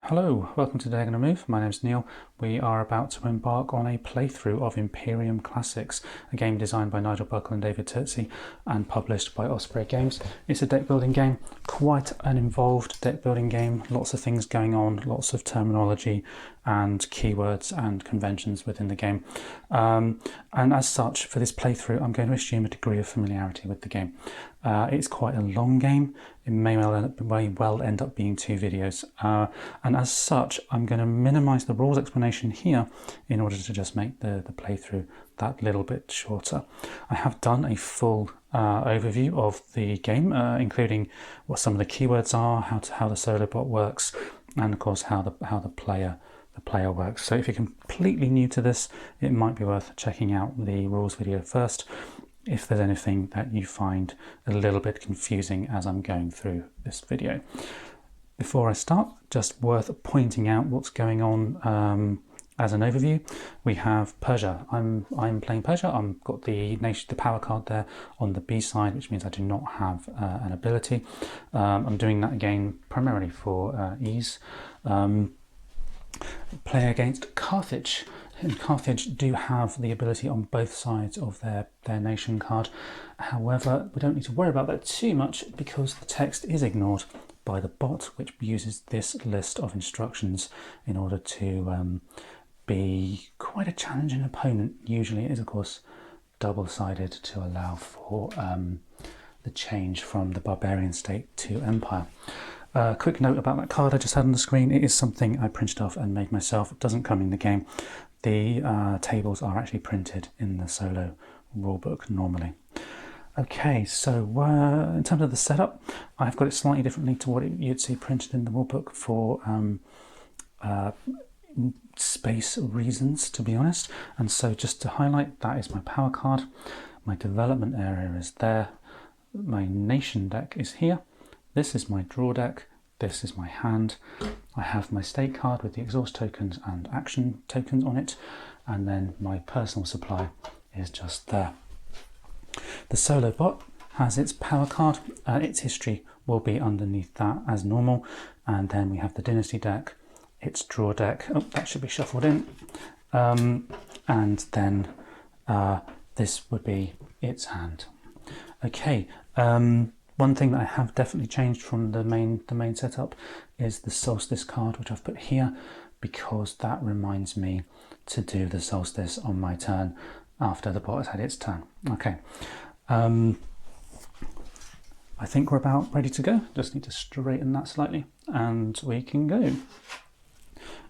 Hello, welcome to Diagonal Move. My name's Neil. We are about to embark on a playthrough of Imperium Classics, a game designed by Nigel Buckle and David Turtsey and published by Osprey Games. It's a deck building game, quite an involved deck building game, lots of things going on, lots of terminology and keywords and conventions within the game. And as such, for this playthrough, I'm going to assume a degree of familiarity with the game. It's quite a long game. It may well end up being 2 videos. And as such, I'm going to minimize the rules explanation here in order to just make the playthrough that little bit shorter. I have done a full overview of the game, including what some of the keywords are, how the solo bot works, and of course how the player works. So if you're completely new to this, it might be worth checking out the rules video first if there's anything that you find a little bit confusing as I'm going through this video. Before I start, just worth pointing out what's going on as an overview. We have Persia. I'm playing Persia. I've got the power card there on the B side, which means I do not have an ability. I'm doing that again primarily for ease. Play against Carthage. And Carthage do have the ability on both sides of their nation card. However, we don't need to worry about that too much because the text is ignored by the bot, which uses this list of instructions in order to be quite a challenging opponent. Usually it is, of course, double-sided to allow for the change from the barbarian state to empire. Quick note about that card I just had on the screen. It is something I printed off and made myself. It doesn't come in the game. The tables are actually printed in the solo rulebook normally. Okay, so in terms of the setup, I've got it slightly differently to what you'd see printed in the rulebook for space reasons, to be honest. And so just to highlight, that is my power card. My development area is there. My nation deck is here. This is my draw deck. This is my hand. I have my state card with the exhaust tokens and action tokens on it. And then my personal supply is just there. The solo bot has its power card. Its history will be underneath that as normal. And then we have the dynasty deck, its draw deck. Oh, that should be shuffled in. And then this would be its hand. Okay. One thing that I have definitely changed from the main setup is the solstice card, which I've put here because that reminds me to do the solstice on my turn after the bot has had its turn. Okay, I think we're about ready to go. Just need to straighten that slightly and we can go.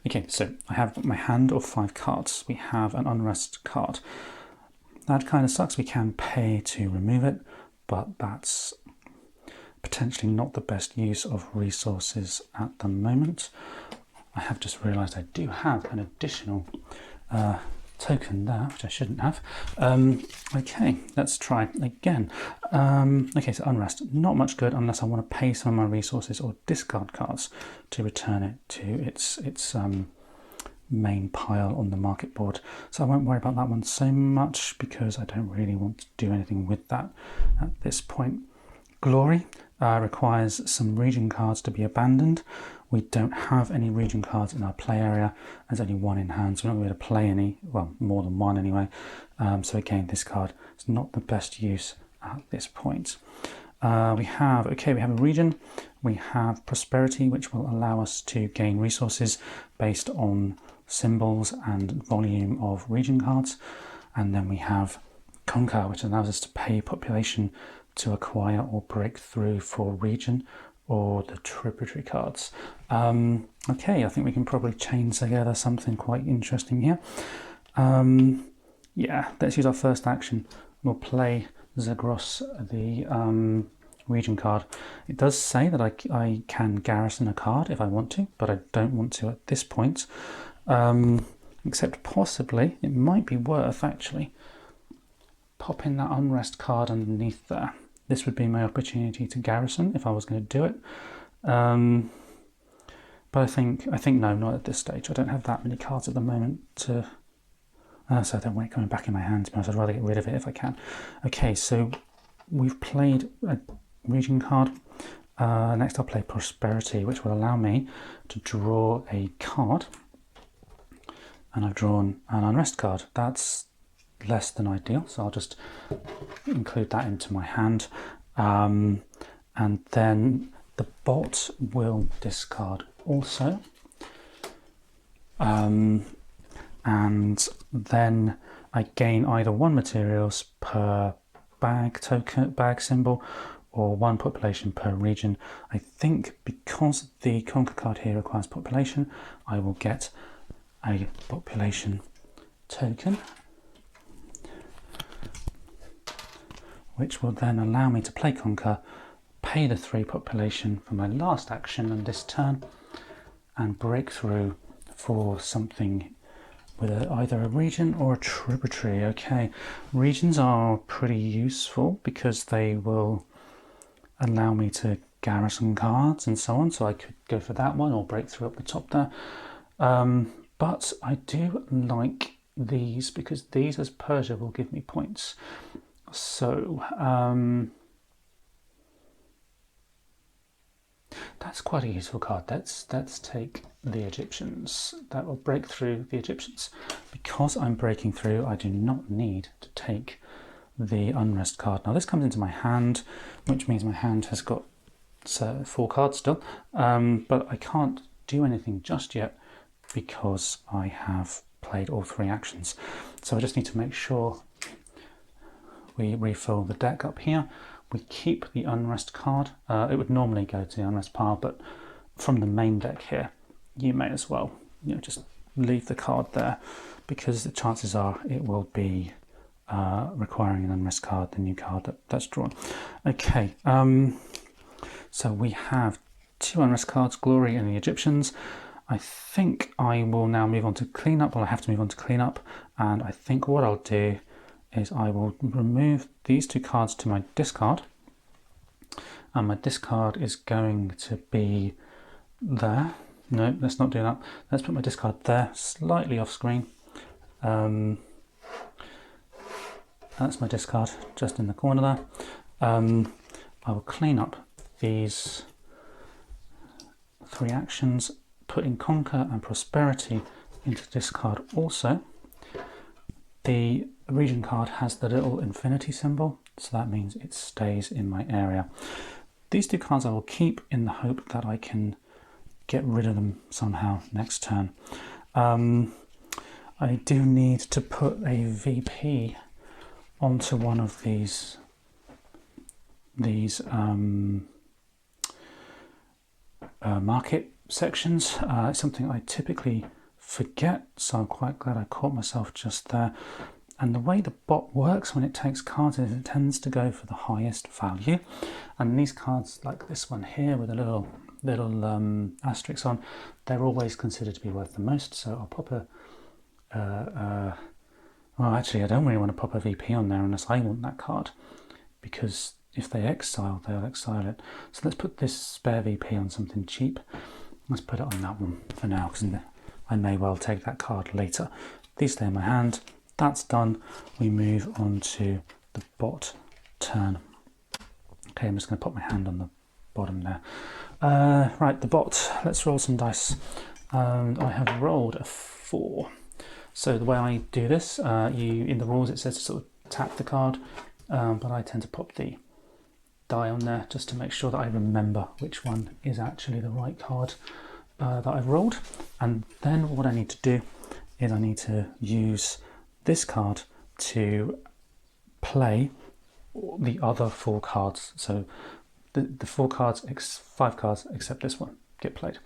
Okay, so I have my hand of 5 cards. We have an unrest card. That kind of sucks. We can pay to remove it, but that's potentially not the best use of resources at the moment. I have just realised I do have an additional token there, which I shouldn't have. Okay, let's try again. Okay, so unrest, not much good unless I want to pay some of my resources or discard cards to return it to its main pile on the market board. So I won't worry about that one so much because I don't really want to do anything with that at this point. Glory requires some region cards to be abandoned. We don't have any region cards in our play area. There's only 1 in hand, so we're not going to play any, well, more than 1 anyway. So again, this card is not the best use at this point. We have a region. We have prosperity, which will allow us to gain resources based on symbols and volume of region cards. And then we have conquer, which allows us to pay population to acquire or break through for region or the tributary cards. Okay, I think we can probably chain together something quite interesting here. Yeah, let's use our first action. We'll play Zagros, the region card. It does say that I can garrison a card if I want to, but I don't want to at this point. Except possibly, it might be worth actually popping that unrest card underneath there. This would be my opportunity to garrison if I was going to do it. But I think no, not at this stage. I don't have that many cards at the moment to... so I don't want it coming back in my hand, to be honest. I'd rather get rid of it if I can. Okay, so we've played a region card. Next I'll play Prosperity, which will allow me to draw a card. And I've drawn an Unrest card. That's less than ideal, so I'll just include that into my hand. And then the bot will discard also. And then I gain either 1 materials per bag token, bag symbol, or 1 population per region. I think because the Conquer card here requires population, I will get a population token, which will then allow me to play Conquer, pay the 3 population for my last action on this turn, and break through for something with either a region or a tributary. Okay, regions are pretty useful because they will allow me to garrison cards and so on, so I could go for that one or break through up the top there. But I do like these because these as Persia will give me points. So that's quite a useful card. Let's take the Egyptians. That will break through the Egyptians. Because I'm breaking through, I do not need to take the Unrest card. Now this comes into my hand, which means my hand has got 4 cards still, but I can't do anything just yet because I have played all 3 actions. So I just need to make sure we refill the deck up here. We keep the Unrest card. It would normally go to the Unrest pile, but from the main deck here, you may as well, just leave the card there because the chances are it will be requiring an Unrest card, the new card that's drawn. Okay, so we have 2 Unrest cards, Glory and the Egyptians. I think I will now move on to cleanup. Well, I have to move on to cleanup, and I think what I'll do is I will remove these 2 cards to my discard, and my discard is going to be there. No, let's not do that. Let's put my discard there, slightly off screen. That's my discard, just in the corner there. I will clean up these 3 actions, putting Conquer and Prosperity into discard also. The region card has the little infinity symbol, so that means it stays in my area. These 2 cards I will keep in the hope that I can get rid of them somehow next turn. I do need to put a VP onto one of these market sections. It's something I typically forget, so I'm quite glad I caught myself just there. And the way the bot works when it takes cards is it tends to go for the highest value, and these cards like this one here with a little asterisk on, they're always considered to be worth the most. So I'll pop a well, actually I don't really want to pop a VP on there unless I want that card, because if they exile, they'll exile it. So let's put this spare VP on something cheap. Let's put it on that one for now, because I may well take that card later. These stay in my hand. That's done. We move on to the bot turn. Okay, I'm just going to pop my hand on the bottom there. Right, the bot. Let's roll some dice. I have rolled a 4. So the way I do this, in the rules it says to sort of tap the card, but I tend to pop the die on there just to make sure that I remember which one is actually the right card that I've rolled. And then what I need to do is I need to use this card to play the other 4 cards. So the 4 cards, 5 cards except this one get played.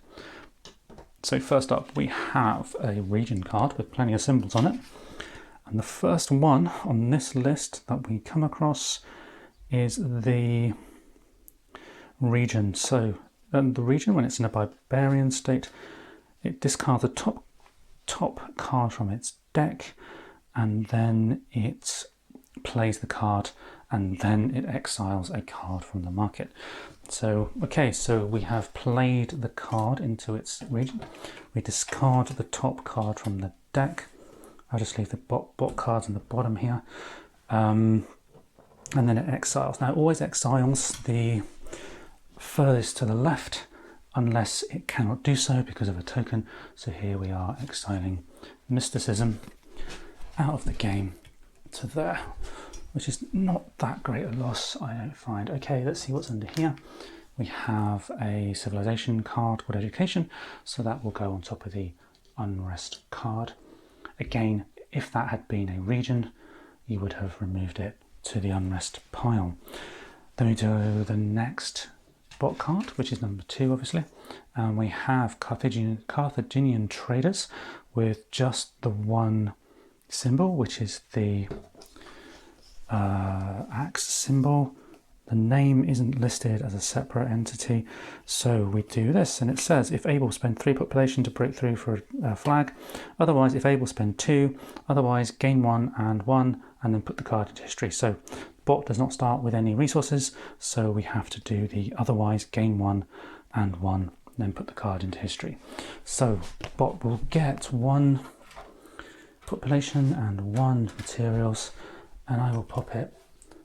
So first up we have a region card with plenty of symbols on it, and the first one on this list that we come across is the region. So the region, when it's in a barbarian state, it discards the top card from its deck, and then it plays the card, and then it exiles a card from the market. So, okay, so we have played the card into its region. We discard the top card from the deck. I'll just leave the bot cards on the bottom here. And then it exiles. Now, it always exiles the furthest to the left unless it cannot do so because of a token. So here we are exiling mysticism out of the game to there, which is not that great a loss, I don't find. Okay, let's see what's under here. We have a civilization card called education, so that will go on top of the unrest card. Again, if that had been a region, you would have removed it to the unrest pile. Then we do the next bot card, which is number 2, obviously, and we have Carthaginian traders with just the one symbol, which is the axe symbol. The name isn't listed as a separate entity, so we do this, and it says if able, spend 3 population to break through for a flag, otherwise if able, spend 2, otherwise gain 1 and 1, and then put the card into history. So bot does not start with any resources, so we have to do the otherwise gain 1 and 1, then put the card into history. So bot will get 1 population and 1 materials, and I will pop it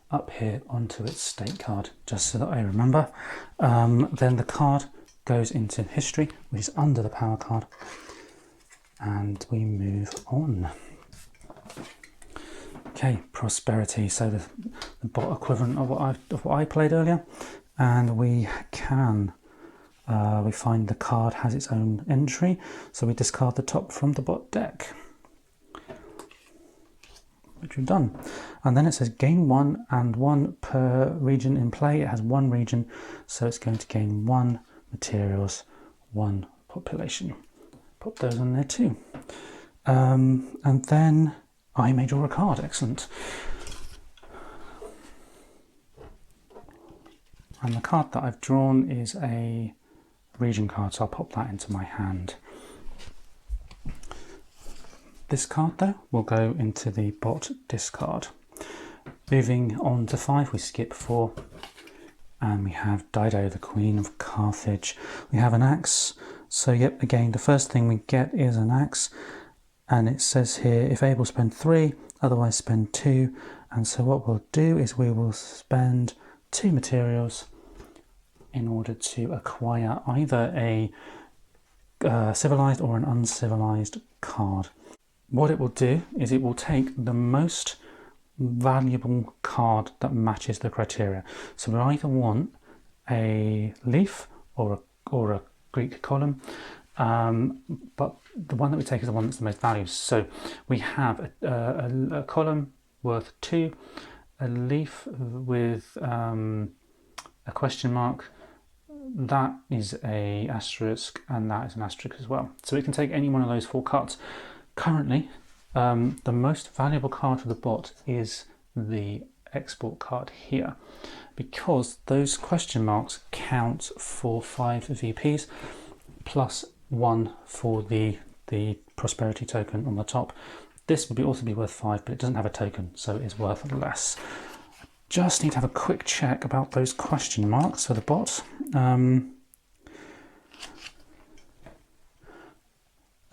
up here onto its state card just so that I remember. Then the card goes into history, which is under the power card, and we move on. Okay, prosperity, so the bot equivalent of what I played earlier, and we can we find the card has its own entry, so we discard the top from the bot deck, which we've done. And then it says gain 1 and 1 per region in play. It has 1 region, so it's going to gain 1 materials, 1 population. Put those on there too. And then I may draw a card. Excellent. And the card that I've drawn is a region card, so I'll pop that into my hand. This card, though, will go into the bot discard. Moving on to 5, we skip 4, and we have Dido, the Queen of Carthage. We have an axe, so yep, again, the first thing we get is an axe, and it says here, if able, spend 3, otherwise spend 2, and so what we'll do is we will spend 2 materials in order to acquire either a civilized or an uncivilized card. What it will do is it will take the most valuable card that matches the criteria. So we either want a leaf or a Greek column, but the one that we take is the one that's the most valuable. So we have a column worth 2, a leaf with a question mark, that is a asterisk, and that is an asterisk as well. So we can take any one of those 4 cards. Currently, the most valuable card for the bot is the export card here, because those question marks count for 5 VPs plus 1 for the prosperity token on the top. This would also be worth 5, but it doesn't have a token, so it's worth less. Just need to have a quick check about those question marks for the bot.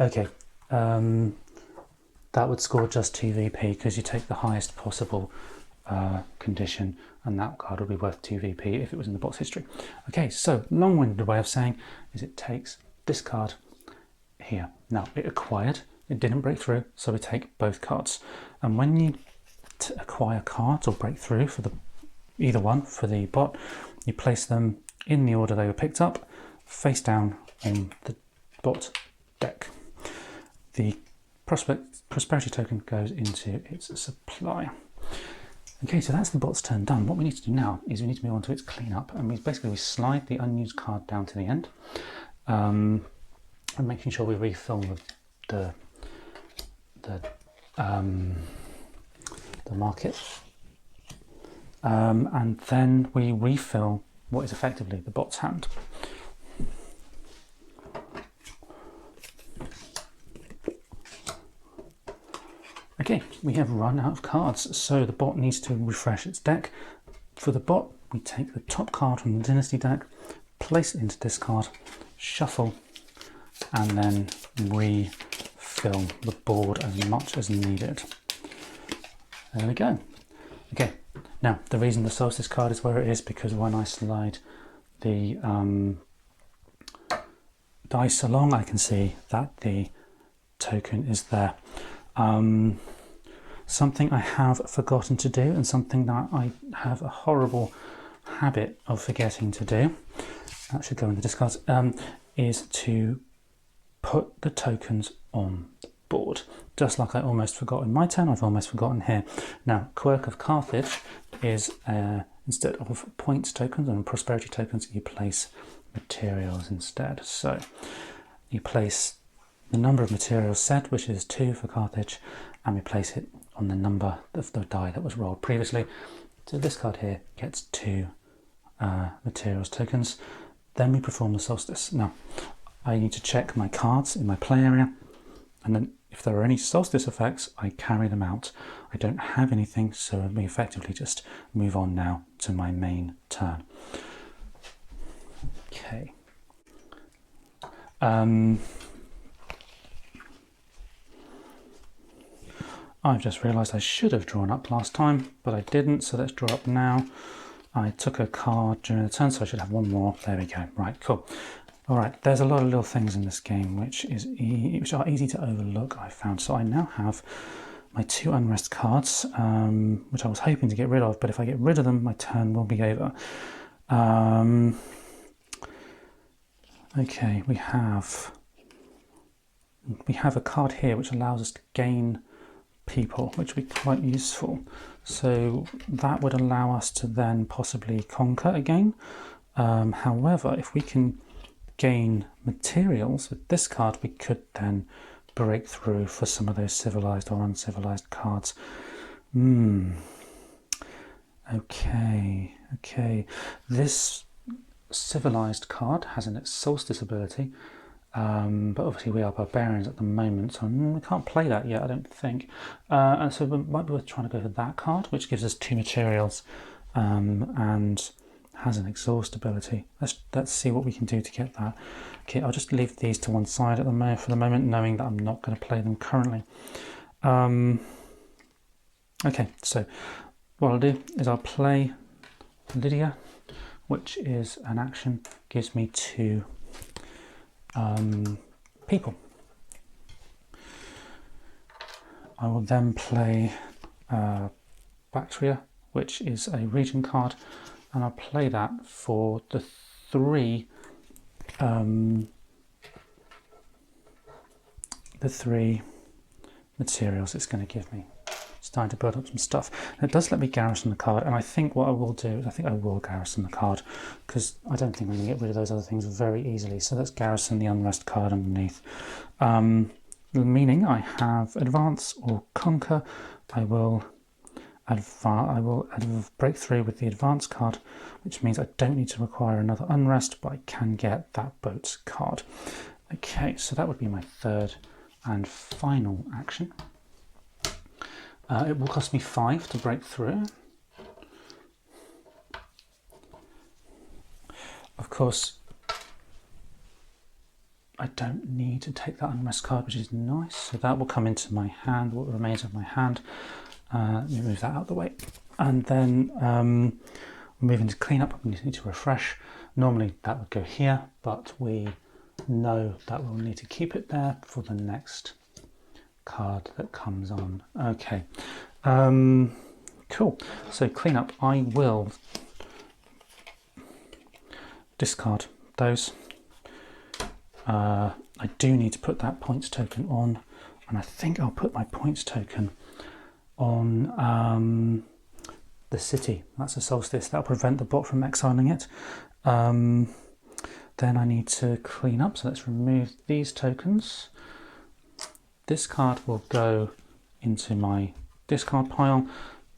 Okay. That would score just 2 VP because you take the highest possible condition, and that card would be worth 2 VP if it was in the bot's history. Okay, so long-winded way of saying is it takes this card here. Now it acquired, it didn't break through, so we take both cards. And when you acquire cards or break through for either one for the bot, you place them in the order they were picked up, face down on the bot deck. The prosperity token goes into its supply. Okay, so that's the bot's turn done. What we need to do now is we need to move on to its cleanup, and we slide the unused card down to the end, and making sure we refill the market, and then we refill what is effectively the bot's hand. Okay, we have run out of cards, so the bot needs to refresh its deck. For the bot, we take the top card from the Dynasty deck, place it into discard, shuffle, and then refill the board as much as needed. There we go. Okay, now the reason the Solstice card is where it is because when I slide the dice along, I can see that the token is there. Something I have forgotten to do, and something that I have a horrible habit of forgetting to do, that should go in the discards, is to put the tokens on the board. Just like I almost forgot in my turn, I've almost forgotten here. Now, Quirk of Carthage is instead of points tokens and prosperity tokens, you place materials instead. So you place the number of materials set, which is 2 for Carthage, and we place it on the number of the die that was rolled previously. So this card here gets 2 materials tokens. Then we perform the solstice. Now, I need to check my cards in my play area, and then if there are any solstice effects, I carry them out. I don't have anything, so we effectively just move on now to my main turn. Okay. I've just realised I should have drawn up last time, but I didn't, so let's draw up now. I took a card during the turn, so I should have one more. There we go. Right, cool. All right, there's a lot of little things in this game which are easy to overlook, I found. So I now have my 2 unrest cards, which I was hoping to get rid of, but if I get rid of them, my turn will be over. Okay, we have a card here which allows us to gain people, which would be quite useful. So that would allow us to then possibly conquer again. However, if we can gain materials with this card, we could then break through for some of those civilized or uncivilized cards. Okay. This civilized card has an solstice ability, but obviously we are barbarians at the moment, so we can't play that yet, I don't think. And so it might be worth trying to go for that card, which gives us 2 materials and has an exhaust ability. Let's see what we can do to get that. Okay, I'll just leave these to one side at the moment for the moment, knowing that I'm not going to play them currently. Okay, so what I'll do is I'll play Lydia, which is an action, gives me 2 people. I will then play Bactria, which is a region card, and I'll play that for the 3 materials it's going to give me. Starting to build up some stuff. And it does let me garrison the card, and I think what I will do is I will garrison the card, because I don't think I'm going to get rid of those other things very easily. So let's garrison the unrest card underneath. Meaning I have advance or conquer. I will break through with the advance card, which means I don't need to require another unrest, but I can get that boat's card. Okay, so that would be my 3rd and final action. It will cost me 5 to break through. Of course, I don't need to take that unrest card, which is nice. So that will come into my hand, what remains of my hand. Let me move that out of the way. And then we move into cleanup. We need to refresh. Normally that would go here, but we know that we'll need to keep it there for the next card that comes on. Okay, cool. So cleanup, I will discard those. I do need to put that points token on, and I think I'll put my points token on the city. That's a solstice. That'll prevent the bot from exiling it. Then I need to clean up, so let's remove these tokens. This card will go into my discard pile.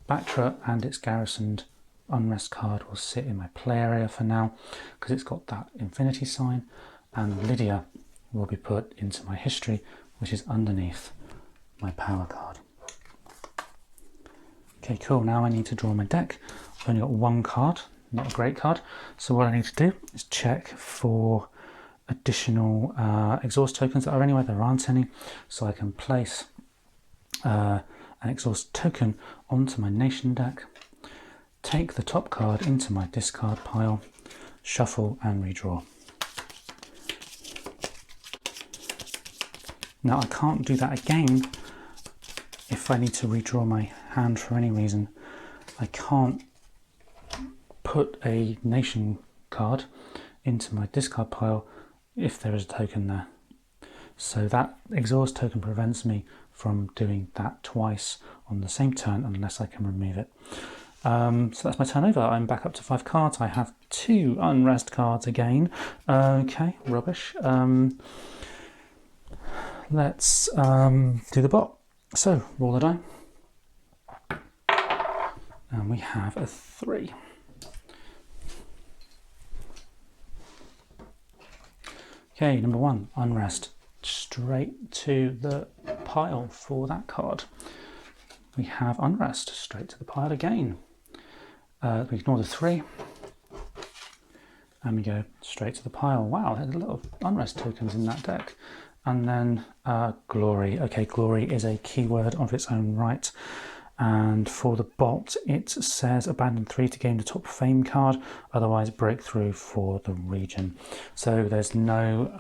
Bactra and its garrisoned unrest card will sit in my play area for now, because it's got that infinity sign. And Lydia will be put into my history, which is underneath my power card. Okay, cool. Now I need to draw my deck. I've only got 1 card, not a great card. So what I need to do is check for additional exhaust tokens that are anywhere. There aren't any, so I can place an exhaust token onto my nation deck, take the top card into my discard pile, shuffle and redraw. Now I can't do that again if I need to redraw my hand for any reason. I can't put a nation card into my discard pile if there is a token there. So that exhaust token prevents me from doing that twice on the same turn unless I can remove it. So that's my turn over. I'm back up to 5 cards. I have 2 unrest cards again. Okay, rubbish. Let's do the bot. So, roll the die. And we have a 3. Okay, number 1, unrest. Straight to the pile for that card. We have unrest, straight to the pile again. We ignore the 3. And we go straight to the pile. Wow, there's a lot of unrest tokens in that deck. And then glory. Okay, glory is a keyword of its own right. And for the bot, it says abandon 3 to gain the top fame card, otherwise breakthrough for the region. So there's not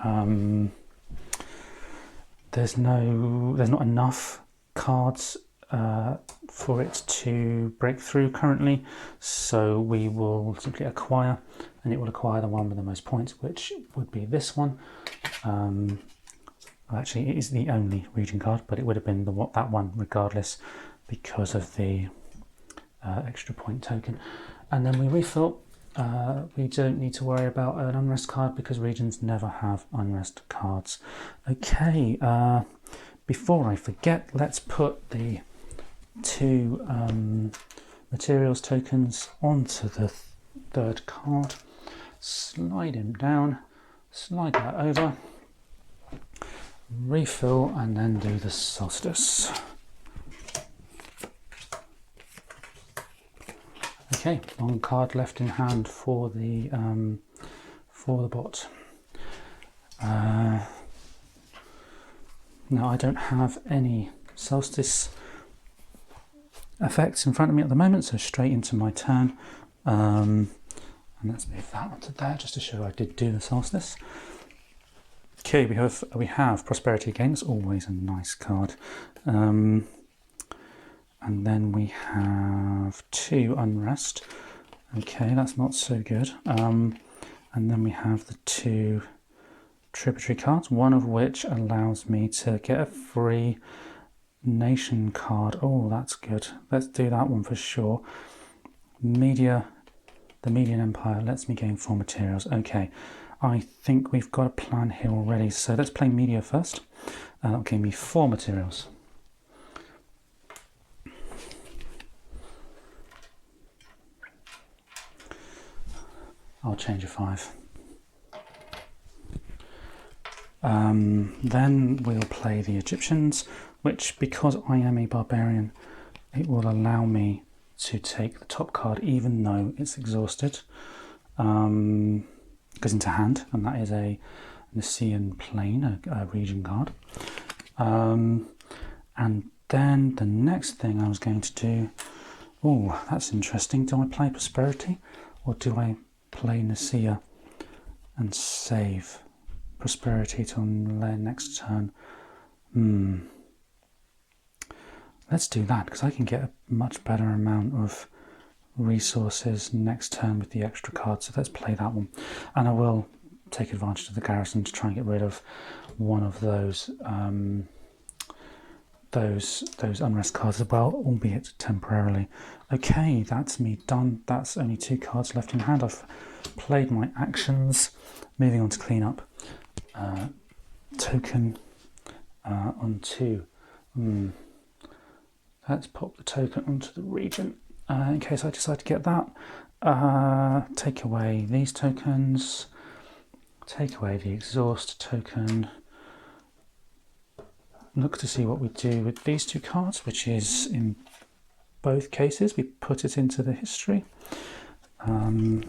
enough cards for it to break through currently. So we will simply acquire, and it will acquire the one with the most points, which would be this one. Actually, it is the only region card, but it would have been that one regardless because of the extra point token. And then we refill. We don't need to worry about an unrest card because regions never have unrest cards. Okay, before I forget, let's put the 2 materials tokens onto the 3rd card. Slide him down, slide that over, refill, and then do the solstice. Okay, 1 card left in hand for the bot. Now I don't have any solstice effects in front of me at the moment, so straight into my turn. And let's move that onto there just to show I did do the solstice. Okay, we have prosperity again. It's always a nice card. And then we have 2 unrest. Okay, that's not so good. And then we have the 2 tributary cards, one of which allows me to get a free nation card. Oh, that's good. Let's do that one for sure. The Median Empire lets me gain 4 materials. Okay, I think we've got a plan here already. So let's play Media first. That'll give me 4 materials. I'll change a 5. Then we'll play the Egyptians, which, because I am a barbarian, it will allow me to take the top card even though it's exhausted. Goes into hand, and that is a Nicaean Plain, a region card. And then the next thing I was going to do, oh, that's interesting. Do I play Prosperity, or do I play Nicaea and save Prosperity till next turn? Let's do that, because I can get a much better amount of resources next turn with the extra card. So let's play that one, and I will take advantage of the garrison to try and get rid of one of those unrest cards as well, albeit temporarily. Okay, that's me done. That's only 2 cards left in hand. I've played my actions. Moving on to clean up. Token onto. Let's pop the token onto the region in case I decide to get that. Take away these tokens. Take away the exhaust token. Look to see what we do with these 2 cards, which is, in both cases, we put it into the history. And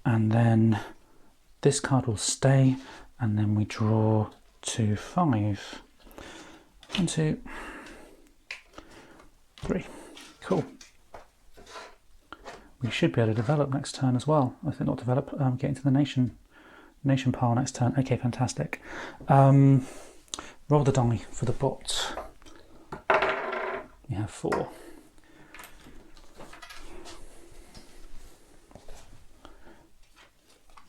then this card will stay, and then we draw to 5. 1, 2, 3. Cool. we should be able to develop next turn as well. I think not develop, get into the nation pile next turn. Okay, fantastic. Roll the die for the bot. We have 4.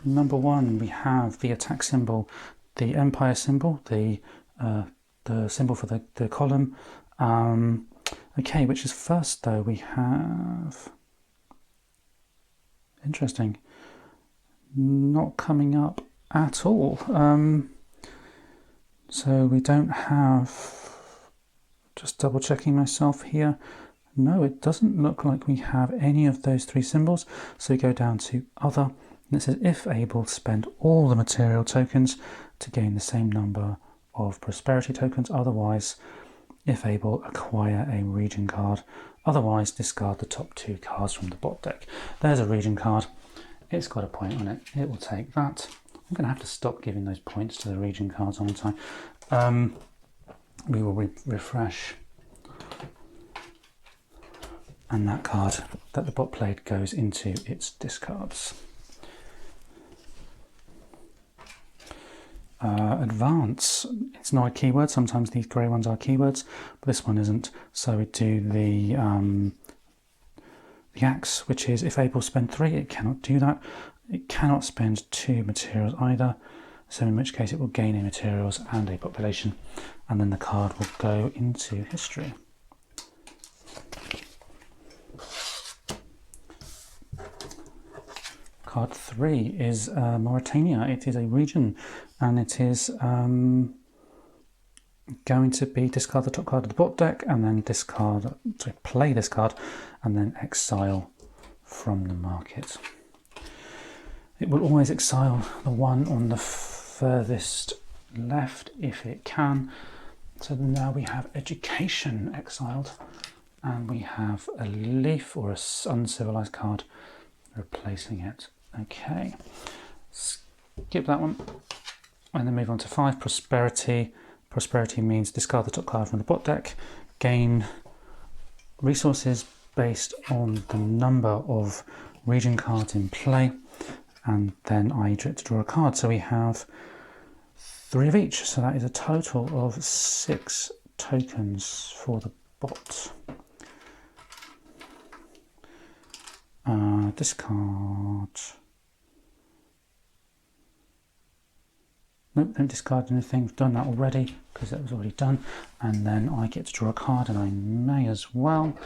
Number 1, we have the attack symbol, the empire symbol, the symbol for the column. Okay, which is first though? We have, interesting, not coming up at all. So we don't have, just double checking myself here. No, it doesn't look like we have any of those 3 symbols. So we go down to other, and it says if able, spend all the material tokens to gain the same number of prosperity tokens. Otherwise, if able, acquire a region card. Otherwise, discard the top 2 cards from the bot deck. There's a region card. It's got a point on it. It will take that. I'm going to have to stop giving those points to the region cards all the time. We will refresh. And that card that the bot played goes into its discards. Advance, it's not a keyword. Sometimes these grey ones are keywords, but this one isn't. So we do the axe, which is if able, spend 3. It cannot do that. It cannot spend 2 materials either. So in which case it will gain a materials and a population, and then the card will go into history. Card 3 is Mauritania. It is a region, and it is going to be discard the top card of the bot deck, and then play this card, and then exile from the market. It will always exile the one on the furthest left if it can. So now we have education exiled, and we have a leaf or a uncivilized card replacing it. Okay, skip that one, and then move on to 5, prosperity. Prosperity means discard the top card from the bot deck, gain resources based on the number of region cards in play, and then I get to draw a card. So we have 3 of each, so that is a total of 6 tokens for the bot. Discard. Nope, don't discard anything. We've done that already because that was already done. And then I get to draw a card, and I may as well.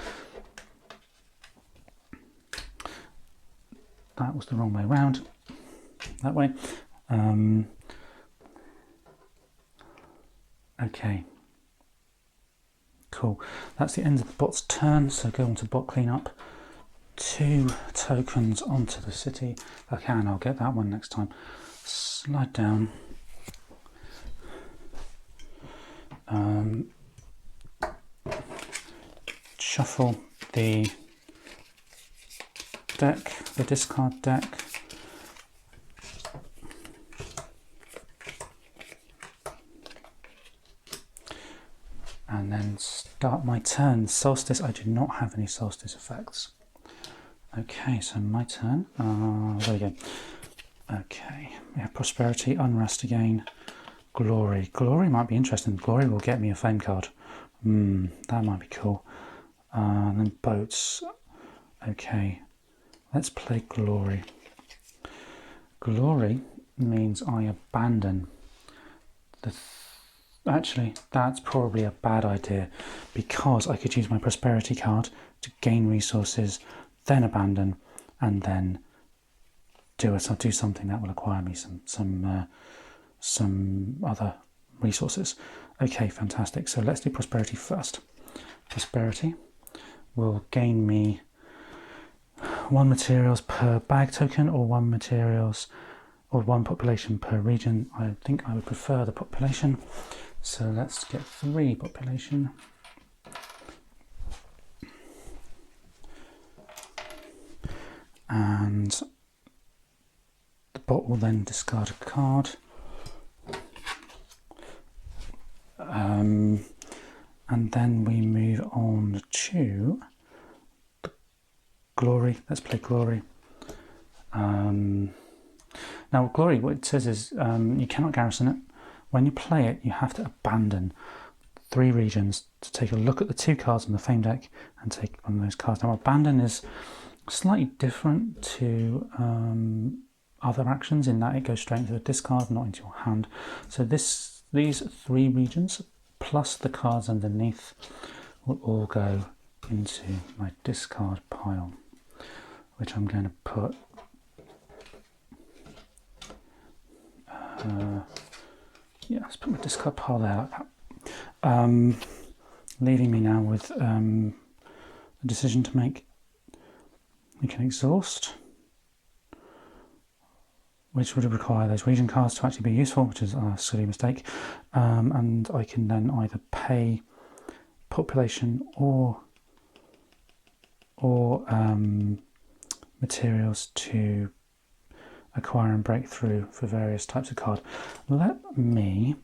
That was the wrong way around. That way. Okay. Cool. That's the end of the bot's turn. So go on to bot cleanup. 2 tokens onto the city. If I can, I'll get that one next time. Slide down. Shuffle the deck, the discard deck. And then start my turn. Solstice, I do not have any solstice effects. Okay, so my turn. There we go. Okay, we have prosperity, unrest again, glory. Glory might be interesting. Glory will get me a fame card. That might be cool. And then boats. Okay, let's play glory. Glory means I abandon. Actually, that's probably a bad idea, because I could use my prosperity card to gain resources, then abandon, and then do something that will acquire me some other resources. Okay, fantastic. So let's do prosperity first. Prosperity will gain me 1 materials per bag token, or 1 materials or 1 population per region. I think I would prefer the population. So let's get 3 population. And the bot will then discard a card. And then we move on to Glory. Let's play Glory. Now, Glory, what it says is you cannot garrison it. When you play it, you have to abandon 3 regions to take a look at the 2 cards on the Fame deck and take one of those cards. Now, abandon is slightly different to other actions in that it goes straight into the discard, not into your hand. So these 3 regions plus the cards underneath will all go into my discard pile, which I'm going to put yeah, let's put my discard pile there like that. Leaving me now with a decision to make. We can exhaust, which would require those region cards to actually be useful, which is a silly mistake. And I can then either pay population or materials to acquire and break through for various types of card. Let me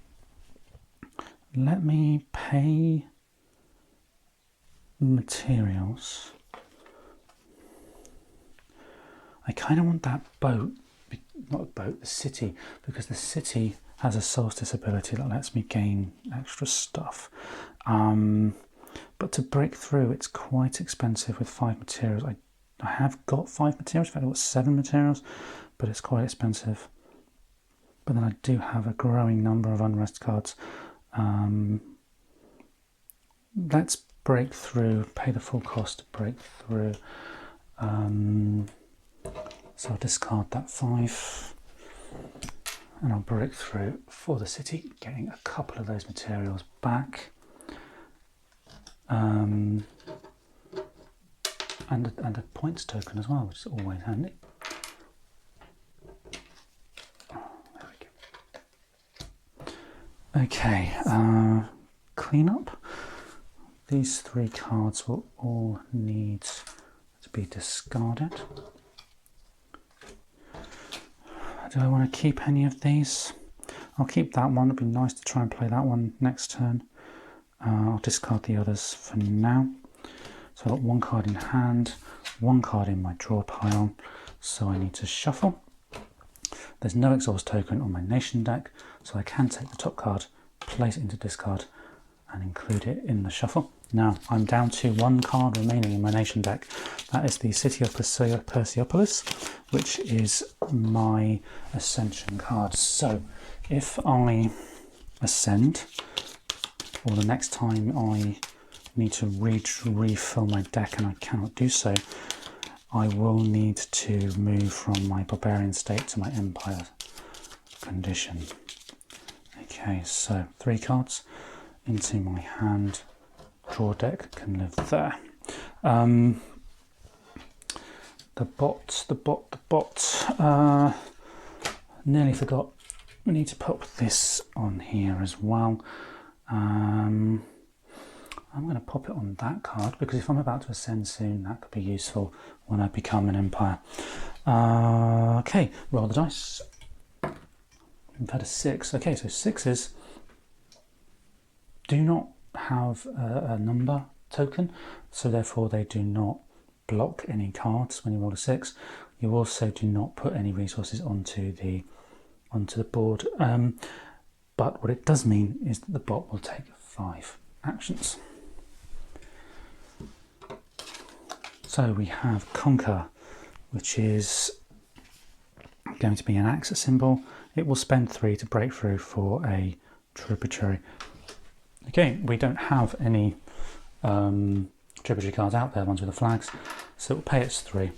pay materials. I kind of want that boat, not a boat, the city, because the city has a solstice ability that lets me gain extra stuff. But to break through, it's quite expensive with 5 materials. I have got 5 materials, in fact I've got 7 materials, but it's quite expensive. But then I do have a growing number of unrest cards. Let's break through, pay the full cost to break through. So I'll discard that 5 and I'll break through for the city, getting a couple of those materials back. And a points token as well, which is always handy. There we go. Okay, clean up. These 3 cards will all need to be discarded. Do I want to keep any of these? I'll keep that one. It'd be nice to try and play that one next turn. I'll discard the others for now. So I've got 1 card in hand, 1 card in my draw pile, so I need to shuffle. There's no exhaust token on my nation deck, so I can take the top card, place it into discard, and include it in the shuffle. Now I'm down to 1 card remaining in my nation deck. That is the City of Persepolis, which is my ascension card. So if I ascend, or the next time I need to refill my deck and I cannot do so, I will need to move from my barbarian state to my empire condition. Okay, so 3 cards into my hand. Draw deck can live there. The bot. Nearly forgot. We need to put this on here as well. I'm going to pop it on that card because if I'm about to ascend soon, that could be useful when I become an empire. Okay, roll the dice. We've had a 6. Okay, so 6s do not have a number token, so therefore they do not block any cards when you roll a 6. You also do not put any resources onto the board. But what it does mean is that the bot will take 5 actions. So we have Conquer, which is going to be an axe symbol. It will spend 3 to break through for a tributary. Okay, we don't have any tributary cards out there, ones with the flags, so it will pay its 3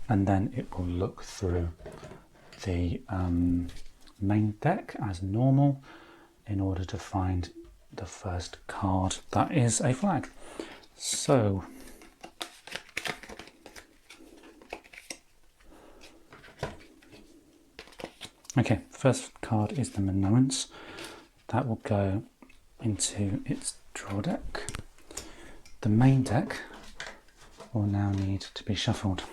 and then it will look through the main deck as normal in order to find the first card that is a flag. So okay, first card is the Minoans. That will go into its draw deck. The main deck will now need to be shuffled.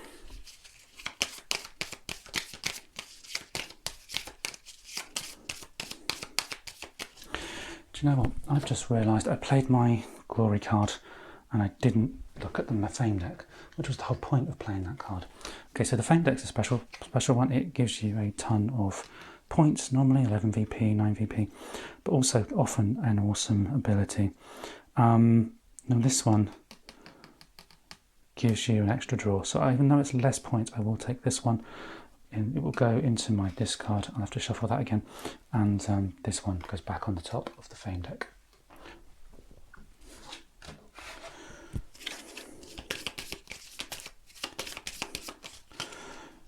Do you know what? I've just realised I played my glory card and I didn't look at the Fame deck. which was the whole point of playing that card. Okay, so the Fame Deck's a special one. It gives you a ton of points, normally 11 VP, 9 VP, but also often an awesome ability. Now this one gives you an extra draw, so even though it's less points, I will take this one, and it will go into my discard. I'll have to shuffle that again, and this one goes back on the top of the Fame Deck.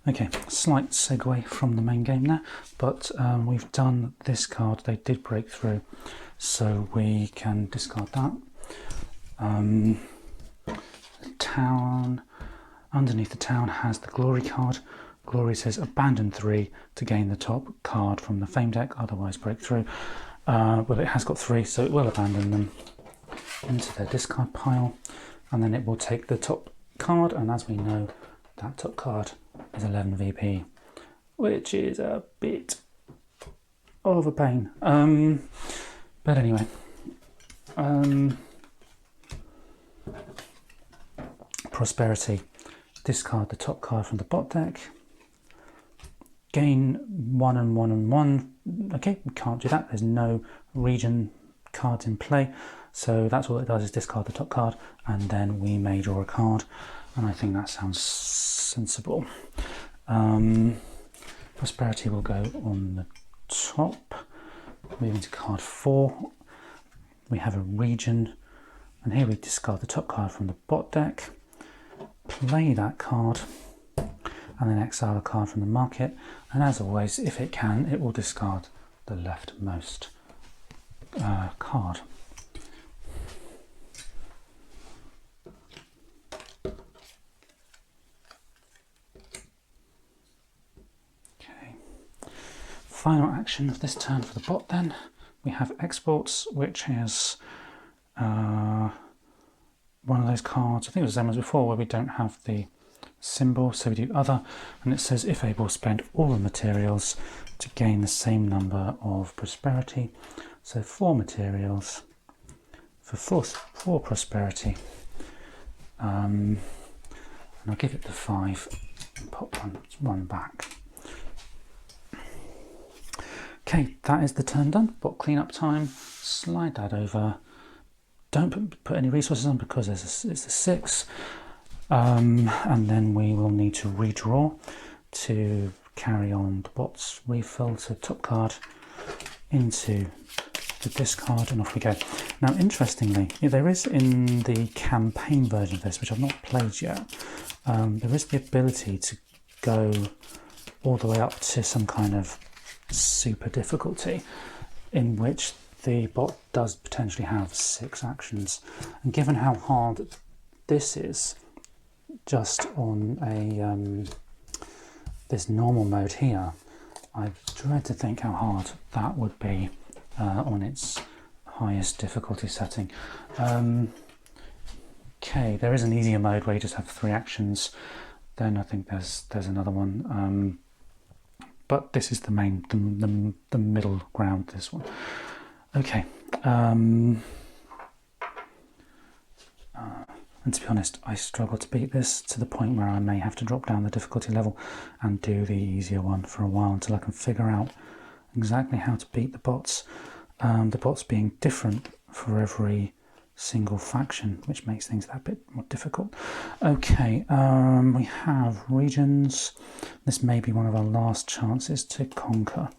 Okay, slight segue from the main game there, but we've done this card. They did break through, so we can discard that. The town, underneath the town has the Glory card. Glory says abandon 3 to gain the top card from the Fame Deck, otherwise break through. Well, it has got 3, so it will abandon them into their discard pile, and then it will take the top card, and as we know, that top card is 11 VP, which is a bit of a pain. But anyway, Prosperity, discard the top card from the bot deck, gain 1 and 1 and 1. Okay, we can't do that, there's no region cards in play, so that's all it does, is discard the top card, and then we may draw a card, and I think that sounds sensible. Prosperity will go on the top. Moving to card 4, we have a region, and here we discard the top card from the bot deck, play that card, and then exile a card from the market, and as always, if it can, it will discard the leftmost card. Final action of this turn for the bot then, we have exports, which is one of those cards, I think it was the same as before, where we don't have the symbol, so we do other, and it says if able, spend all the materials to gain the same number of prosperity. So 4 materials for 4 prosperity, and I'll give it the 5 and pop one back. Okay, that is the turn done. Bot cleanup time. Slide that over. Don't put any resources on because it's a 6. And then we will need to redraw to carry on the bot's refill. So top card into the discard, and off we go. Now, interestingly, there is in the campaign version of this, which I've not played yet, there is the ability to go all the way up to some kind of super difficulty, in which the bot does potentially have 6 actions, and given how hard this is just on a this normal mode here, I dread to think how hard that would be on its highest difficulty setting. Okay, there is an easier mode where you just have 3 actions, then I think there's another one, but this is the main, the middle ground, this one. Okay, and to be honest, I struggle to beat this to the point where I may have to drop down the difficulty level and do the easier one for a while until I can figure out exactly how to beat the bots. The bots being different for every single faction, which makes things that bit more difficult. Okay, we have regions. This may be one of our last chances to conquer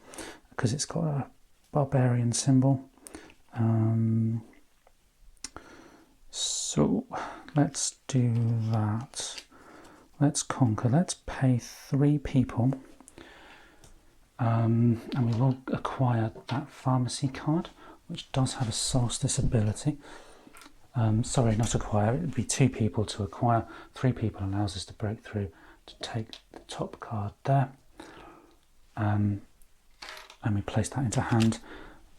because it's got a barbarian symbol. So let's do that. Let's conquer. Let's pay 3 people, and we will acquire that pharmacy card, which does have a solstice ability. Sorry, not acquire, it would be 2 people to acquire. 3 people allows us to break through to take the top card there, and we place that into hand,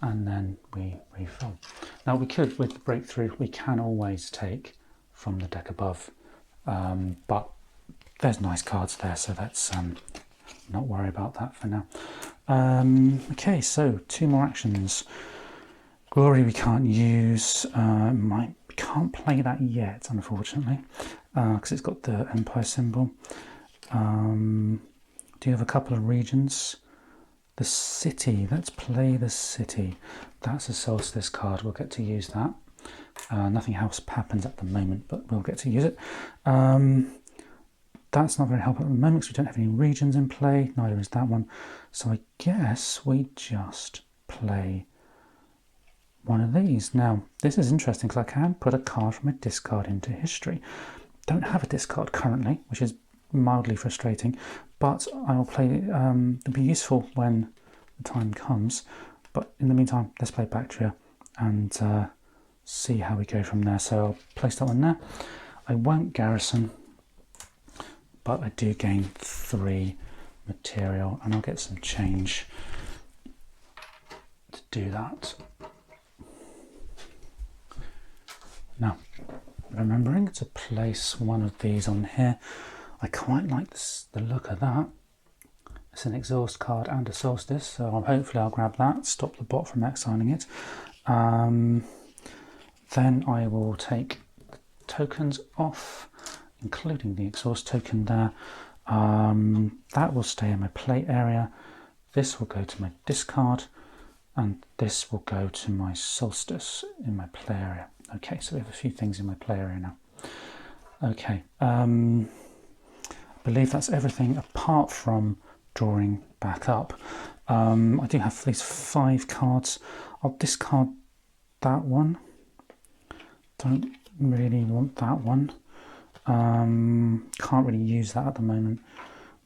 and then we refill. Now we could, with the breakthrough, we can always take from the deck above, but there's nice cards there, so let's not worry about that for now. Okay, so 2 more actions. Glory we can't use, might be can't play that yet, unfortunately, because it's got the Empire symbol. Do you have a couple of regions? The city, let's play the city. That's a solstice card, we'll get to use that. Nothing else happens at the moment, but we'll get to use it. That's not very helpful at the moment because we don't have any regions in play, neither is that one. So I guess we just play one of these. Now, this is interesting because I can put a card from a discard into history. Don't have a discard currently, which is mildly frustrating, but I will play it. It'll be useful when the time comes. But in the meantime, let's play Bactria and see how we go from there. So I'll place that one there. I won't garrison, but I do gain 3 material, and I'll get some change to do that. Now, remembering to place one of these on here. I quite like the look of that. It's an exhaust card and a solstice, so hopefully I'll grab that, stop the bot from exiling it. Then I will take the tokens off, including the exhaust token there. That will stay in my play area. This will go to my discard, and this will go to my solstice in my play area. Okay, so we have a few things in my play area now. Okay, I believe that's everything apart from drawing back up. I do have these 5 cards. I'll discard that one. Don't really want that one. Can't really use that at the moment,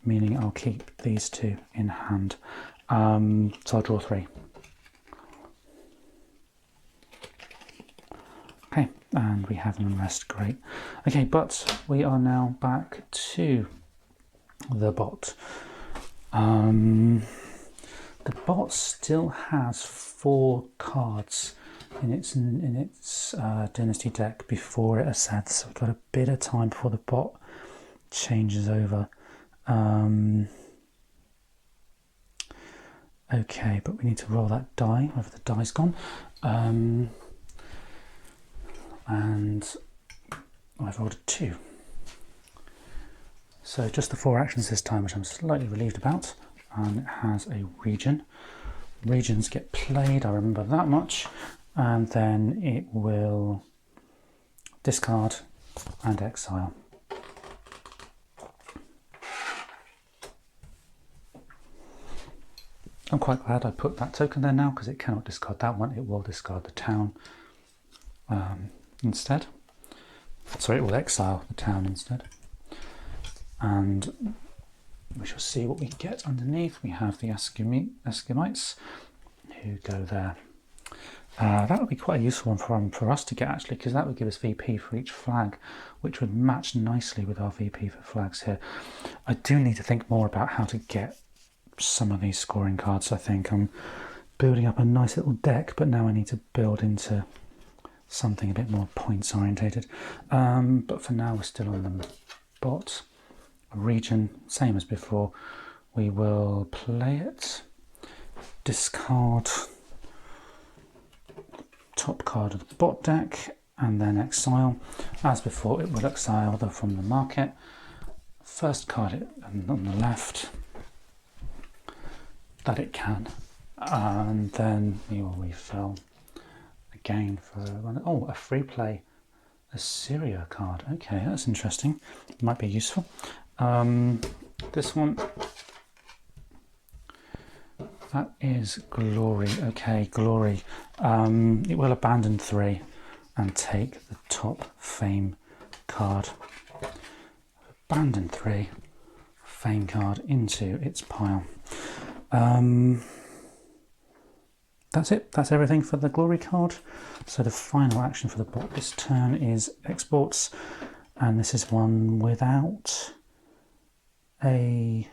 meaning I'll keep these 2 in hand. So I'll draw 3. Okay, and we have an unrest, great. Okay, but we are now back to the bot. The bot still has 4 cards in its dynasty deck before it ascends, so we've got a bit of time before the bot changes over. Okay, but we need to roll that die, wherever the die's gone. And I've rolled a 2. So just the 4 actions this time, which I'm slightly relieved about. And it has a region. Regions get played, I remember that much. And then it will discard and exile. I'm quite glad I put that token there now, because it cannot discard that one. It will discard the town instead. Sorry, it will exile the town instead. And we shall see what we get underneath. We have the Eskimites who go there. That would be quite a useful one for us to get, actually, because that would give us VP for each flag, which would match nicely with our VP for flags here. I do need to think more about how to get some of these scoring cards. I think I'm building up a nice little deck, but now I need to build into something a bit more points orientated. But for now, we're still on the bot. Region, same as before. We will play it, discard top card of the bot deck, and then exile. As before, it will exile from the market. First card on the left that it can, and then we will refill again for a free play Assyria card. Okay, that's interesting. Might be useful. This one, that is Glory. Okay, Glory. It will abandon 3 and take the top Fame card. Abandon 3, Fame card into its pile. That's it. That's everything for the Glory card. So the final action for the bot this turn is exports, and this is one without a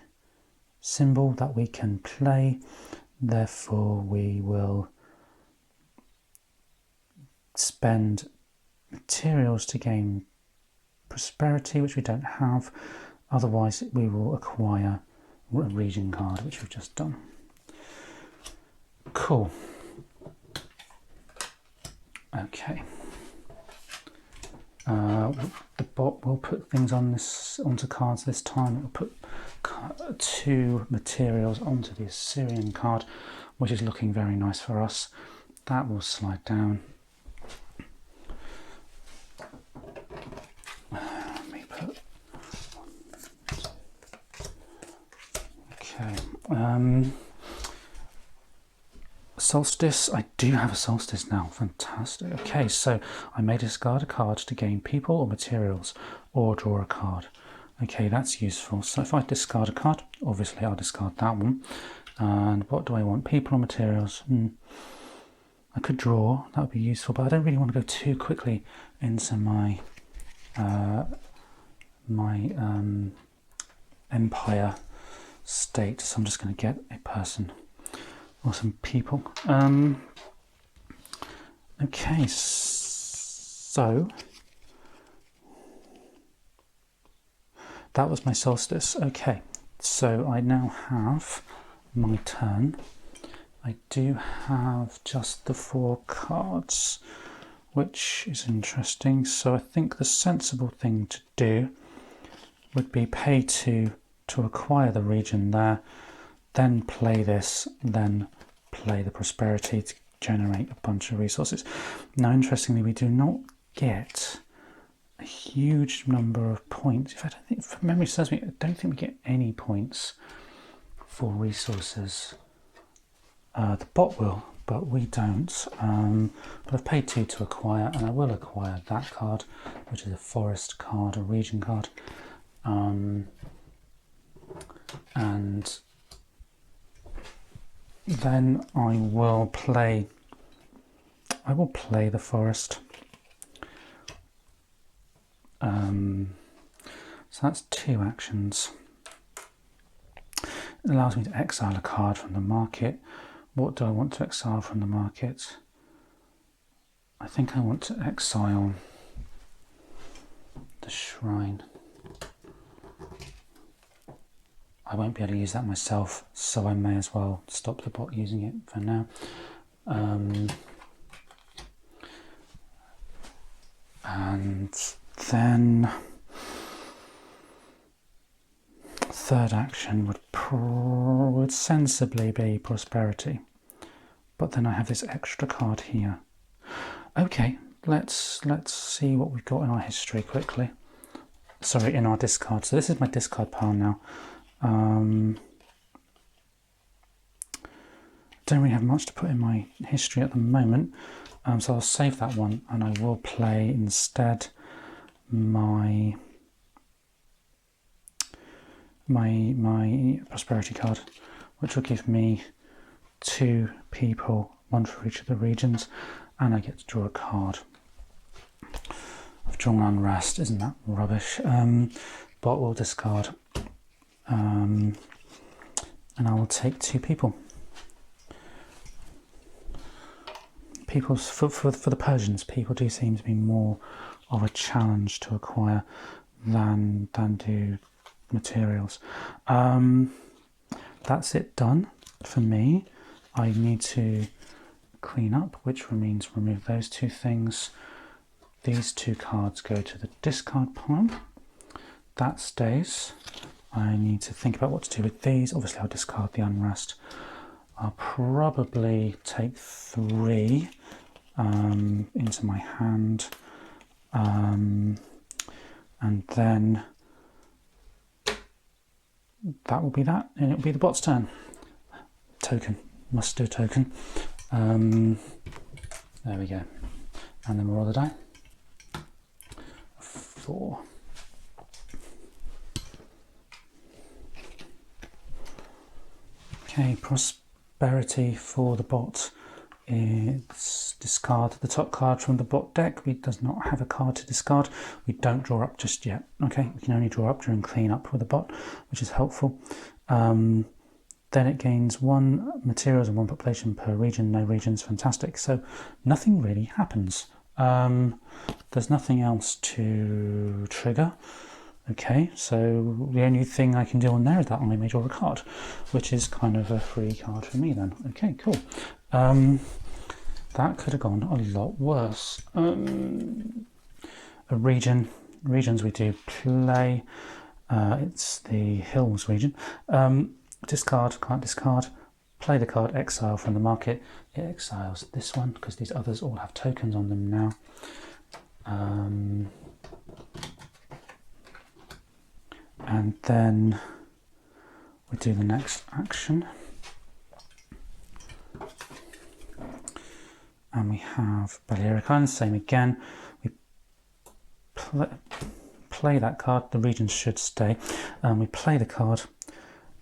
symbol that we can play. Therefore, we will spend materials to gain prosperity, which we don't have. Otherwise, we will acquire a region card, which we've just done. Cool. Okay. The bot will put things onto cards this time. It will put 2 materials onto the Assyrian card, which is looking very nice for us. That will slide down. Let me put... Okay. Solstice. I do have a solstice now. Fantastic. Okay, so I may discard a card to gain people or materials, or draw a card. Okay, that's useful. So if I discard a card, obviously I'll discard that one. And what do I want? People or materials? I could draw. That would be useful, but I don't really want to go too quickly into my empire state. So I'm just going to get a person or some people. Okay, so that was my solstice. Okay, so I now have my turn. I do have just the 4 cards, which is interesting. So I think the sensible thing to do would be pay 2 to acquire the region there, then play this, then play the prosperity to generate a bunch of resources. Now, interestingly, we do not get a huge number of points. In fact, I think, if memory serves me, I don't think we get any points for resources. The bot will, but we don't. But I've paid 2 to acquire, and I will acquire that card, which is a forest card, a region card. And then I will play the forest. So that's 2 actions. It allows me to exile a card from the market. What do I want to exile from the market? I think I want to exile the shrine. I won't be able to use that myself, so I may as well stop the bot using it for now. And then third action would sensibly be prosperity, but then I have this extra card here. Okay, let's see what we've got in our history quickly. Sorry, in our discard. So this is my discard pile now. Don't really have much to put in my history at the moment, so I'll save that one, and I will play instead my prosperity card, which will give me 2 people, 1 for each of the regions, and I get to draw a card. I've drawn unrest, isn't that rubbish? Bot will discard, and I will take 2 people. For the Persians, people do seem to be more of a challenge to acquire than do materials. That's it done for me. I need to clean up, which means remove those 2 things. These 2 cards go to the discard pile. That stays. I need to think about what to do with these. Obviously, I'll discard the unrest. I'll probably take 3 into my hand, and then that will be that, and it'll be the bot's turn. Token, must do a token. There we go, and then we'll roll the die. 4. Okay, prosperity for the bot. It's discard the top card from the bot deck. He does not have a card to discard. We don't draw up just yet. Okay, we can only draw up during cleanup with the bot, which is helpful. Then it gains 1 materials and 1 population per region. No regions, fantastic. So nothing really happens. There's nothing else to trigger. Okay, so the only thing I can do on there is that I may draw a card, which is kind of a free card for me then. Okay, cool. That could have gone a lot worse. a region. Regions we do play. It's the Hills region. Discard, can't discard. Play the card, exile from the market. It exiles this one because these others all have tokens on them now. And then we do the next action. And we have Balearic Islands, same again. We play that card, the regions should stay. We play the card,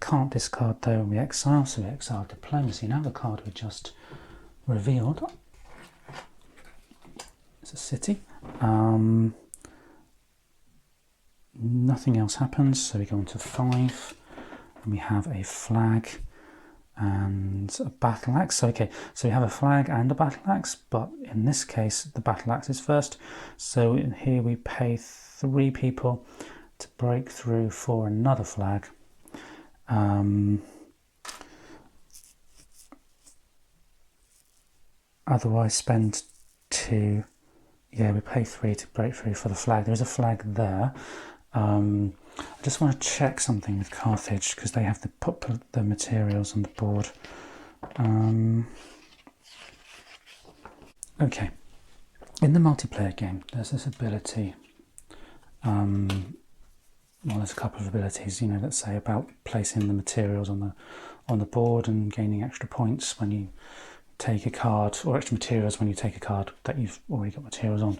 can't discard though, and we exile, so we exile Diplomacy. Now the card we just revealed, it's a city. Nothing else happens, so we go into 5, and we have a flag and a battle axe. So, okay, so we have a flag and a battle axe, but in this case the battle axe is first. So in here we pay 3 people to break through for another flag. Otherwise spend 2. Yeah, we pay 3 to break through for the flag. There is a flag there. I just want to check something with Carthage because they have to put the materials on the board. Okay, in the multiplayer game, there's this ability. Well, there's a couple of abilities, you know, let's say about placing the materials on the board and gaining extra points when you take a card, or extra materials when you take a card that you've already got materials on.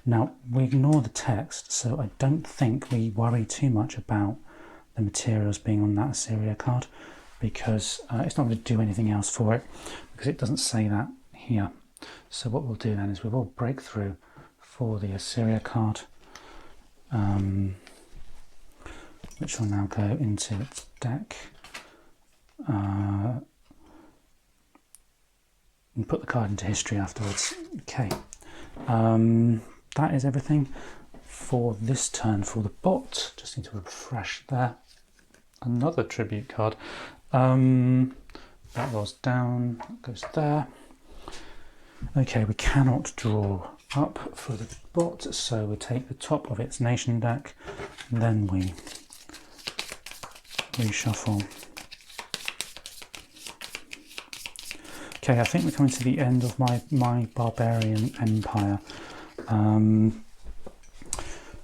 Now, we ignore the text, so I don't think we worry too much about the materials being on that Assyria card, because it's not going to do anything else for it, because it doesn't say that here. So what we'll do then is we will break through for the Assyria card, which will now go into its deck. And put the card into history afterwards. Okay, that is everything for this turn for the bot. Just need to refresh there. Another tribute card. That rolls down, that goes there. Okay, we cannot draw up for the bot, so we take the top of its nation deck, and then we reshuffle. Okay, I think we're coming to the end of my barbarian empire.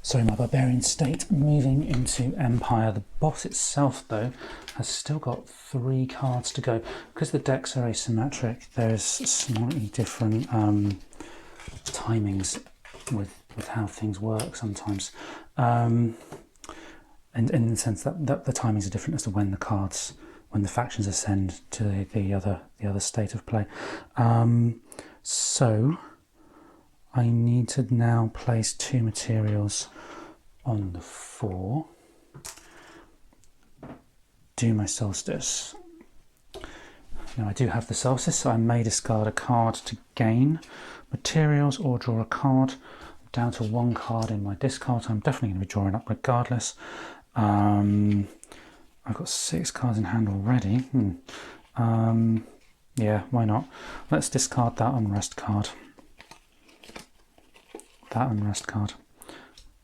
Sorry, my barbarian state, moving into empire. The bot itself, though, has still got 3 cards to go. Because the decks are asymmetric, there's slightly different timings with how things work sometimes. And in the sense that the timings are different as to when the factions ascend to the other state of play. So I need to now place 2 materials on the 4. Do my solstice. Now I do have the solstice, so I may discard a card to gain materials or draw a card. I'm down to 1 card in my discard. I'm definitely going to be drawing up regardless. I've got 6 cards in hand already. Yeah, why not? Let's discard that unrest card. That unrest card.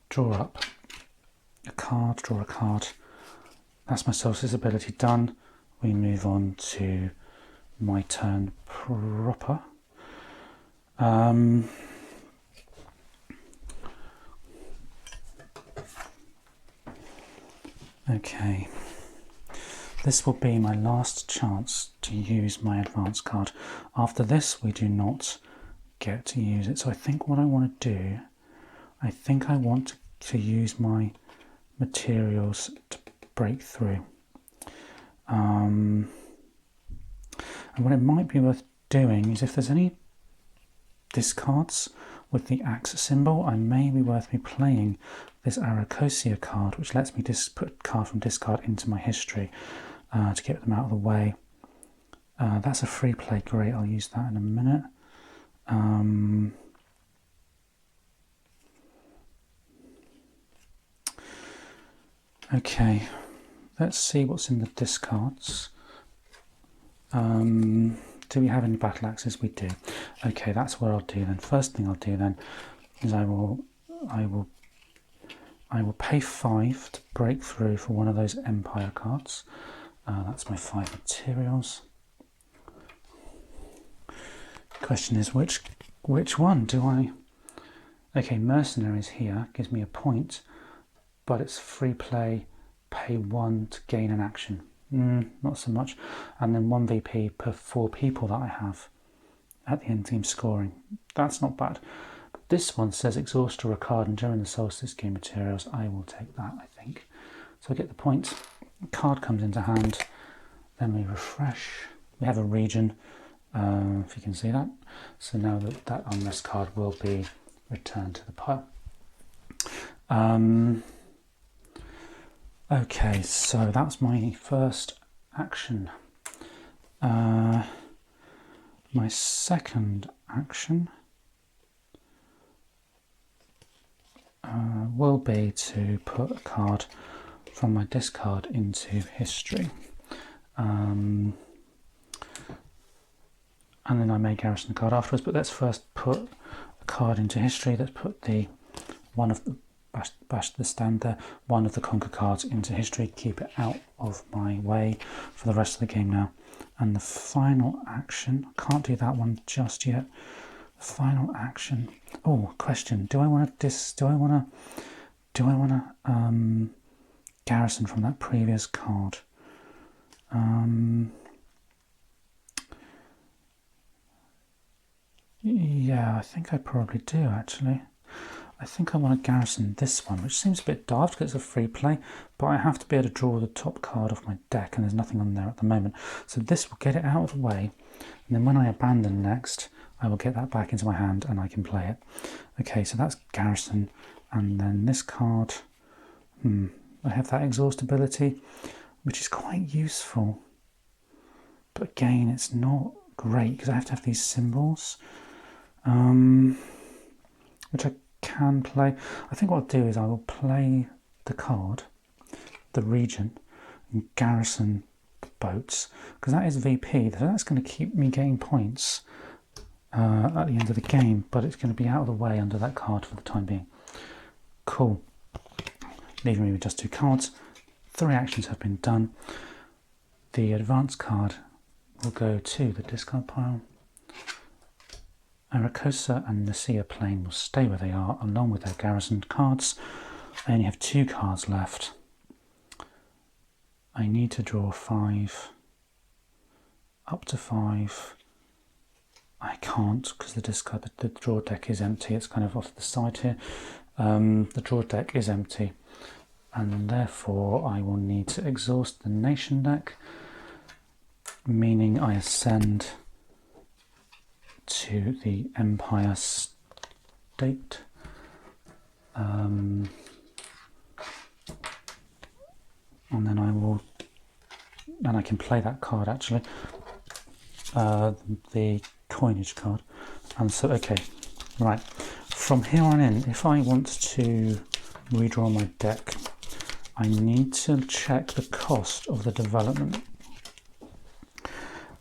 Draw up a card, draw a card. That's my solstice ability done. We move on to my turn proper. Okay. This will be my last chance to use my advance card. After this, we do not get to use it. So I think what I want to do, I think I want to use my materials to break through. And what it might be worth doing is if there's any discards with the axe symbol, I may be worth me playing this Aracosia card, which lets me put a card from discard into my history to get them out of the way. That's a free play, great, I'll use that in a minute. Okay, let's see what's in the discards. Do we have any battle axes? We do. Okay, that's what I'll do then. First thing I'll do then is I will I will pay 5 to break through for one of those Empire cards. That's my 5 materials. Question is which one do I... Okay, Mercenaries here gives me a point, but it's free play, pay 1 to gain an action. Not so much. And then 1 VP per 4 people that I have at the end team scoring. That's not bad. But this one says exhaust or a card, and during the solstice game materials, I will take that, I think. So I get the point. Card comes into hand. Then we refresh. We have a region, if you can see that. So now that unrest card will be returned to the pile. Okay, so that's my first action. My second action will be to put a card from my discard into history. And then I may garrison the card afterwards, but let's first put a card into history. Let's put the one of the bash the stand there, one of the conquer cards into history, keep it out of my way for the rest of the game now. And the final action, I can't do that one just yet. The final action. Oh, question. Do I want to garrison from that previous card? Yeah, I think I probably do actually. I think I want to garrison this one, which seems a bit daft because it's a free play, but I have to be able to draw the top card off my deck, and there's nothing on there at the moment. So this will get it out of the way, and then when I abandon next, I will get that back into my hand and I can play it. Okay, so that's garrison, and then this card, I have that exhaust ability, which is quite useful. But again, it's not great because I have to have these symbols, which I can play. I think what I'll do is I will play the card, the region, and garrison the boats, because that is VP, so that's going to keep me getting points at the end of the game, but it's going to be out of the way under that card for the time being. Cool. Leaving me with just 2 cards. 3 actions have been done. The advanced card will go to the discard pile. Arakosa and Nicaea Plain will stay where they are, along with their garrisoned cards. I only have 2 cards left. I need to draw 5, up to 5. I can't because the draw deck is empty. It's kind of off to the side here. The draw deck is empty, and therefore I will need to exhaust the nation deck, meaning I ascend to the Empire State. And then I can play that card actually, the coinage card. And so, okay, right, from here on in, if I want to redraw my deck, I need to check the cost of the development.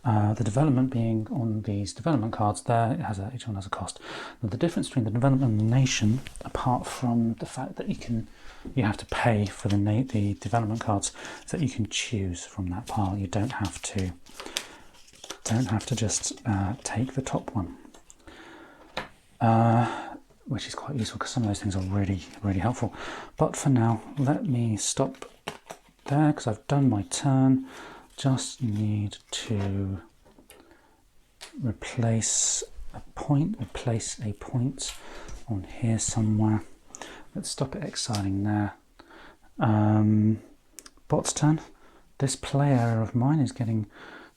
The development being on these development cards there, each one has a cost. Now, the difference between the development and the nation, apart from the fact that you have to pay for the development cards, is that you can choose from that pile. You don't have to just take the top one, which is quite useful because some of those things are really, really helpful. But for now, let me stop there because I've done my turn. Just need to replace a point on here somewhere. Let's stop it exiling there. Bot's turn. This play area of mine is getting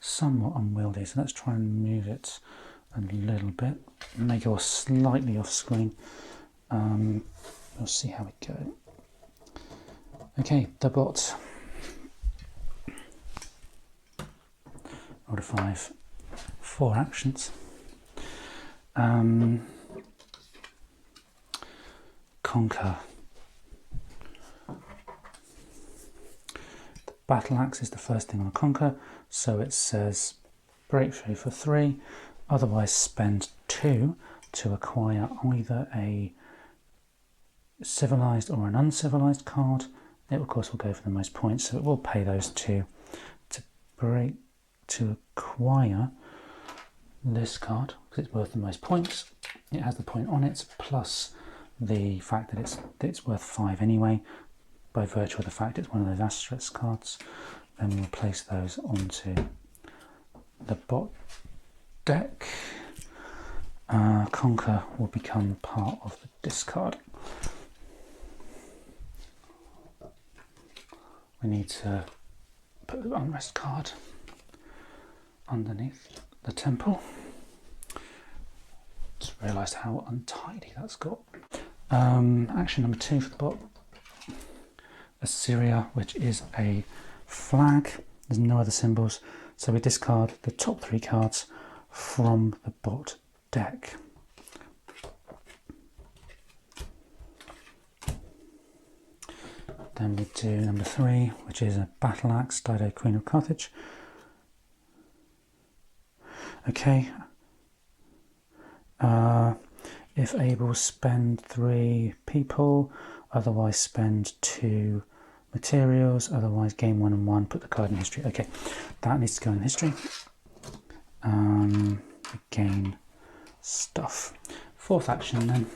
somewhat unwieldy, so let's try and move it a little bit. It may go slightly off screen. We'll see how we go. Okay, the bot. Roll a 5, 4 actions. Conquer. The battle axe is the first thing on a conquer, so it says breakthrough for 3, otherwise spend 2 to acquire either a civilized or an uncivilized card, it of course will go for the most points, so it will pay those two to acquire this card because it's worth the most points. It has the point on it plus the fact that it's worth 5 anyway, by virtue of the fact it's one of those asterisk cards. Then we'll place those onto the bot deck. Conquer will become part of the discard. We need to put the unrest card underneath the temple. Just realised how untidy that's got. Action number 2 for the bot. Assyria, which is a flag. There's no other symbols, so we discard the top 3 cards from the bot deck. Then we do number 3, which is a battle axe, Dido, Queen of Carthage. Okay. If able, spend 3 people, otherwise spend 2 materials, otherwise gain 1 and 1, put the card in history. Okay, that needs to go in history. Gain stuff. 4th action then,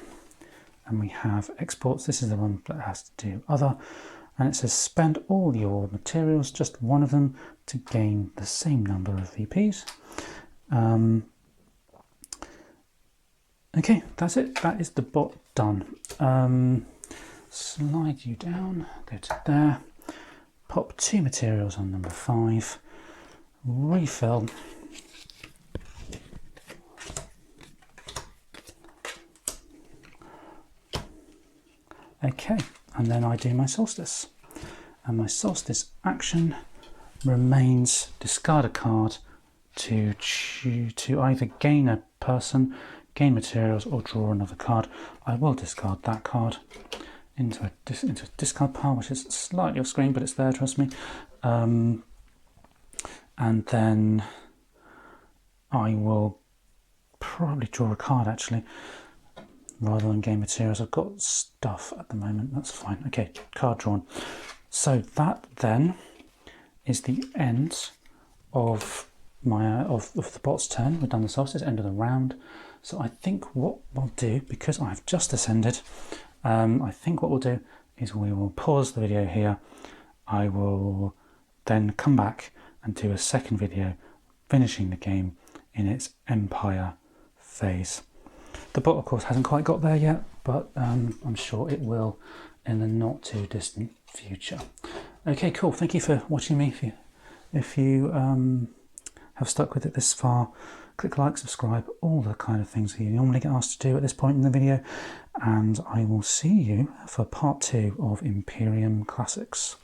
and we have exports. This is the one that has to do other, and it says spend all your materials, just one of them, to gain the same number of VPs. Okay, that's it. That is the bot done. Slide you down, go to there, pop 2 materials on number 5, refill. Okay, and then I do my solstice. And my solstice action remains discard a card to either gain a person, gain materials, or draw another card. I will discard that card into a discard pile, which is slightly off screen, but it's there, trust me. And then I will probably draw a card actually, rather than gain materials. I've got stuff at the moment, that's fine. Okay, card drawn. So that then is the end of my of the bot's turn. We've done the solstice, end of the round. So I think what we'll do, because I've just ascended, I think what we'll do is we will pause the video here. I will then come back and do a second video finishing the game in its empire phase. The bot of course hasn't quite got there yet, but I'm sure it will in the not too distant future. Okay, cool. Thank you for watching me. If you have stuck with it this far, click like, subscribe, all the kind of things that you normally get asked to do at this point in the video, and I will see you for part 2 of Imperium Classics.